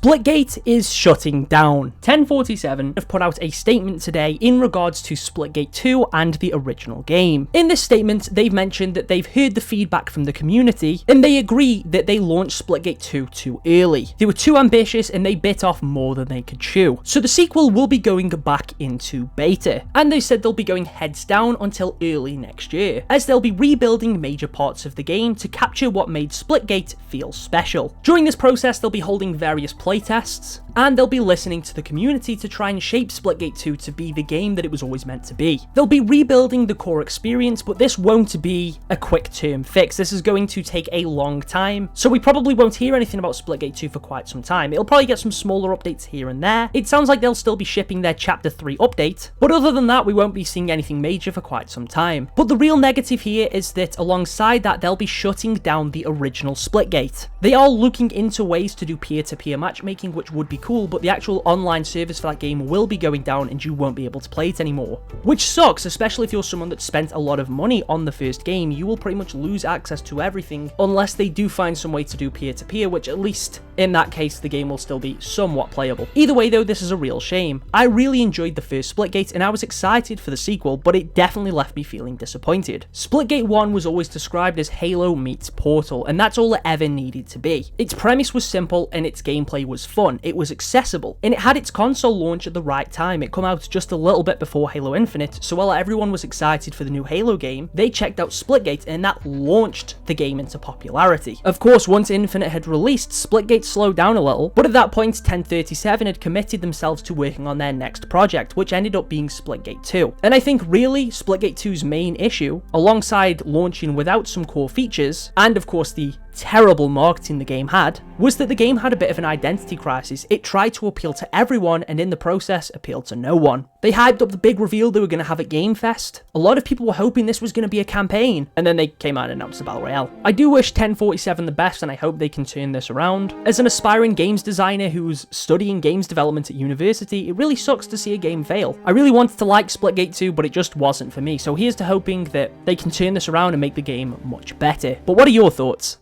Splitgate is shutting down. 1047 have put out a statement today in regards to Splitgate 2 and the original game. In this statement, they've mentioned that they've heard the feedback from the community, and they agree that they launched Splitgate 2 too early. They were too ambitious and they bit off more than they could chew. So the sequel will be going back into beta, and they said they'll be going heads down until early next year, as they'll be rebuilding major parts of the game to capture what made Splitgate feel special. During this process, they'll be holding various playtests, and they'll be listening to the community to try and shape Splitgate 2 to be the game that it was always meant to be. They'll be rebuilding the core experience, but this won't be a quick term fix. This is going to take a long time, so we probably won't hear anything about Splitgate 2 for quite some time. It'll probably get some smaller updates here and there. It sounds like they'll still be shipping their Chapter 3 update, but other than that, we won't be seeing anything major for quite some time. But the real negative here is that alongside that, they'll be shutting down the original Splitgate. They are looking into ways to do peer-to-peer matchmaking, which would be cool, but the actual online service for that game will be going down and you won't be able to play it anymore. Which sucks, especially if you're someone that spent a lot of money on the first game. You will pretty much lose access to everything unless they do find some way to do peer-to-peer, which at least in that case the game will still be somewhat playable. Either way though, this is a real shame. I really enjoyed the first Splitgate and I was excited for the sequel, but it definitely left me feeling disappointed. Splitgate 1 was always described as Halo meets Portal, and that's all it ever needed to be. Its premise was simple and its gameplay was fun. It was accessible, and it had its console launch at the right time. It came out just a little bit before Halo Infinite, so while everyone was excited for the new Halo game, they checked out Splitgate and that launched the game into popularity. Of course, once Infinite had released, Splitgate slowed down a little, but at that point 1037 had committed themselves to working on their next project, which ended up being Splitgate 2. And I think really Splitgate 2's main issue, alongside launching without some core features, and of course the terrible marketing the game had, was that the game had a bit of an identity crisis. It tried to appeal to everyone and in the process appealed to no one. They hyped up the big reveal they were going to have at Game Fest. A lot of people were hoping this was going to be a campaign, and then they came out and announced the Battle Royale. I do wish 1047 the best, and I hope they can turn this around. As an aspiring games designer who's studying games development at university, it really sucks to see a game fail. I really wanted to like Splitgate 2, but it just wasn't for me, so here's to hoping that they can turn this around and make the game much better. But what are your thoughts?